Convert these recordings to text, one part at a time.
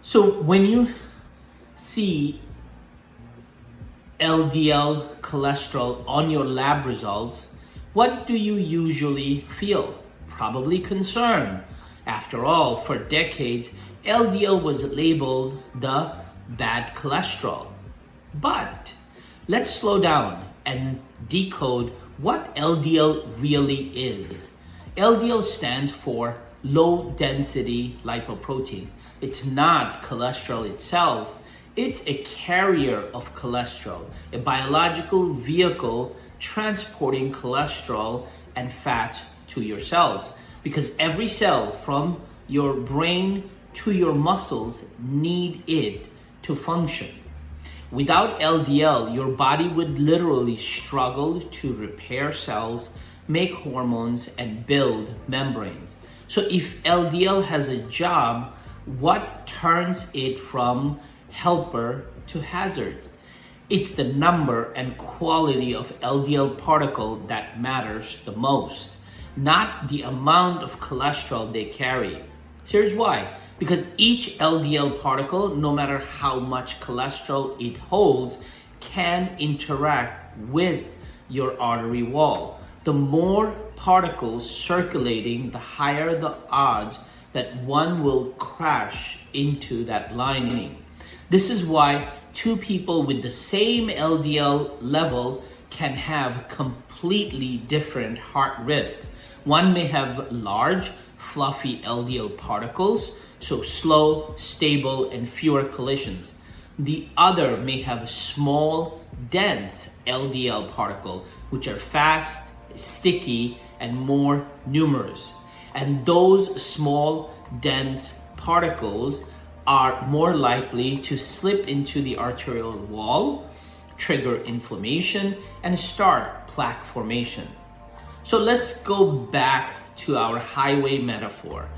So when you see LDL cholesterol on your lab results, what do you usually feel? Probably concern. After all, for decades, LDL was labeled the bad cholesterol. But let's slow down and decode what LDL really is. LDL stands for low density lipoprotein. It's not cholesterol itself. It's a carrier of cholesterol, a biological vehicle transporting cholesterol and fat to your cells. Because every cell from your brain to your muscles need it to function. Without LDL, your body would literally struggle to repair cells, make hormones, and build membranes. So if LDL has a job, what turns it from helper to hazard? It's the number and quality of LDL particle that matters the most, not the amount of cholesterol they carry. Here's why. Because each LDL particle, no matter how much cholesterol it holds, can interact with your artery wall. The more particles circulating, the higher the odds that one will crash into that lining. This is why two people with the same LDL level can have completely different heart risks. One may have large, fluffy LDL particles, so slow, stable, and fewer collisions. The other may have small, dense LDL particle, which are fast, sticky, and more numerous. And those small, dense particles are more likely to slip into the arterial wall, trigger inflammation, and start plaque formation. So let's go back to our highway metaphor.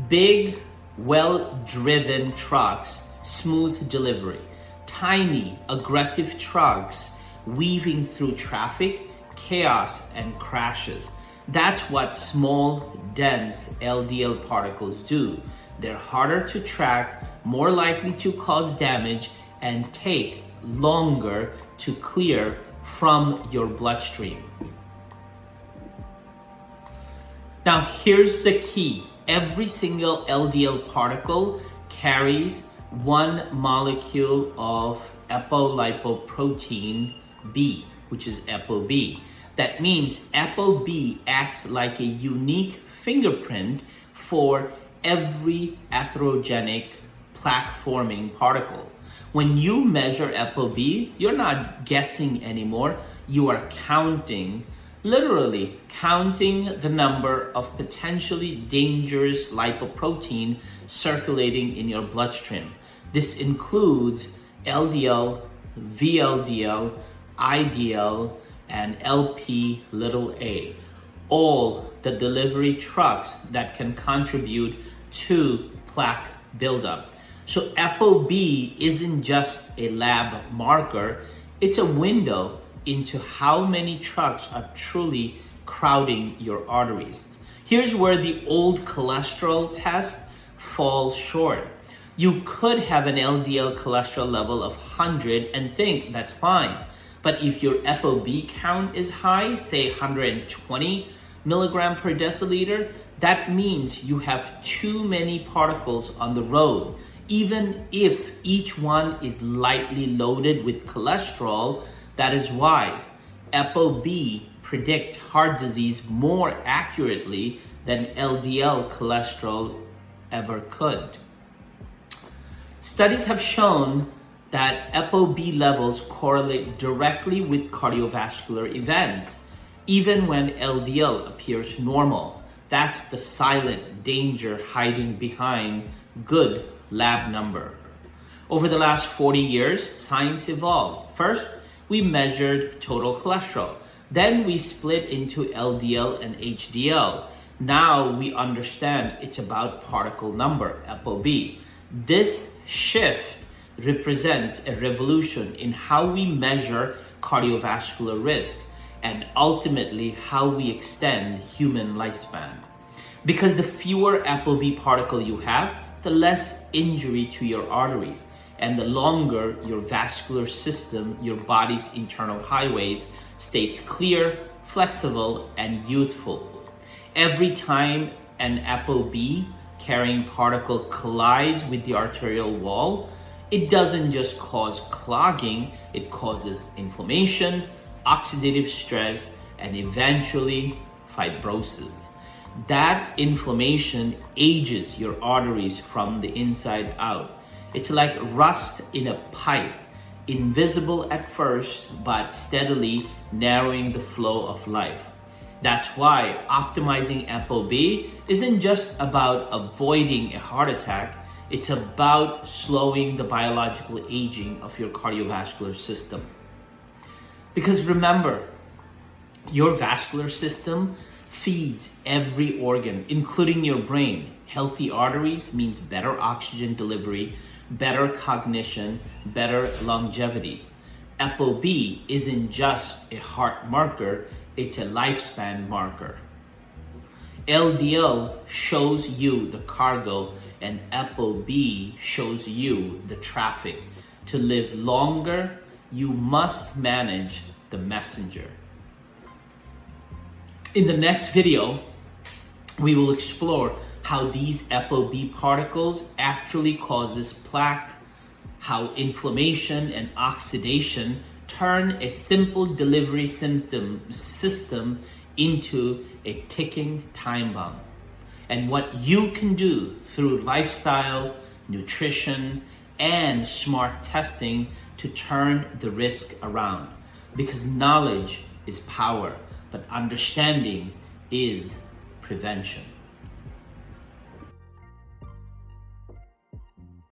Big, well-driven trucks, smooth delivery. Tiny, aggressive trucks weaving through traffic, chaos, and crashes. That's what small, dense LDL particles do. They're harder to track, more likely to cause damage, and take longer to clear from your bloodstream. Now, here's the key. Every single LDL particle carries one molecule of apolipoprotein B, which is ApoB. That means ApoB acts like a unique fingerprint for every atherogenic plaque-forming particle. When you measure ApoB, you're not guessing anymore. You are counting, literally counting the number of potentially dangerous lipoprotein circulating in your bloodstream. This includes LDL, VLDL, IDL, and LP(a), all the delivery trucks that can contribute to plaque buildup. So ApoB isn't just a lab marker, it's a window into how many trucks are truly crowding your arteries. Here's where the old cholesterol test falls short. You could have an LDL cholesterol level of 100 and think that's fine. But if your ApoB count is high, say 120 milligram per deciliter, that means you have too many particles on the road. Even if each one is lightly loaded with cholesterol, that is why ApoB predict heart disease more accurately than LDL cholesterol ever could. Studies have shown that ApoB levels correlate directly with cardiovascular events, even when LDL appears normal. That's the silent danger hiding behind good lab number. Over the last 40 years, science evolved. First, we measured total cholesterol. Then we split into LDL and HDL. Now we understand it's about particle number, ApoB. This shift represents a revolution in how we measure cardiovascular risk and ultimately how we extend human lifespan. Because the fewer ApoB particle you have, the less injury to your arteries, and the longer your vascular system, your body's internal highways, stays clear, flexible, and youthful. Every time an ApoB carrying particle collides with the arterial wall, it doesn't just cause clogging, it causes inflammation, oxidative stress, and eventually fibrosis. That inflammation ages your arteries from the inside out. It's like rust in a pipe, invisible at first, but steadily narrowing the flow of life. That's why optimizing ApoB isn't just about avoiding a heart attack, it's about slowing the biological aging of your cardiovascular system. Because remember, your vascular system feeds every organ, including your brain. Healthy arteries means better oxygen delivery, better cognition, better longevity. ApoB isn't just a heart marker, it's a lifespan marker. LDL shows you the cargo, and ApoB shows you the traffic. To live longer, you must manage the messenger. In the next video, we will explore how these ApoB particles actually causes plaque, how inflammation and oxidation turn a simple delivery system into a ticking time bomb, and what you can do through lifestyle, nutrition, and smart testing to turn the risk around. Because knowledge is power, but understanding is prevention.